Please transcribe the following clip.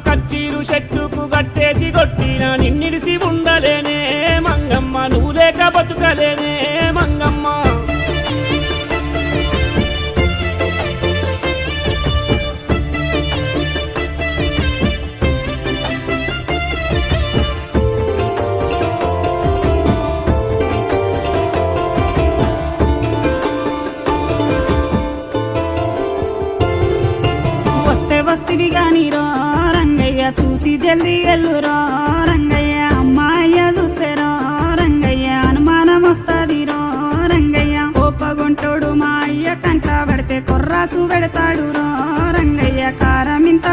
కచ్చీరు చెట్టుకు గట్టేసి కొట్టిన నిన్నిడిసి ఉండలేనే మంగమ్మ నువ్వు లేక బతుకలేనే మంగమ్మ వస్తివి గాని రో రంగయ్య చూసి జల్దీ ఎల్లురో రంగయ్య అమ్మాయ్య చూస్తే రో రంగయ్య అనుమానం వస్తది రో రంగయ్య కోపగుంటోడు మా అయ్య కంట్ల పడితే కొర్రాసు పెడతాడు రో రంగయ్య కారం ఇంత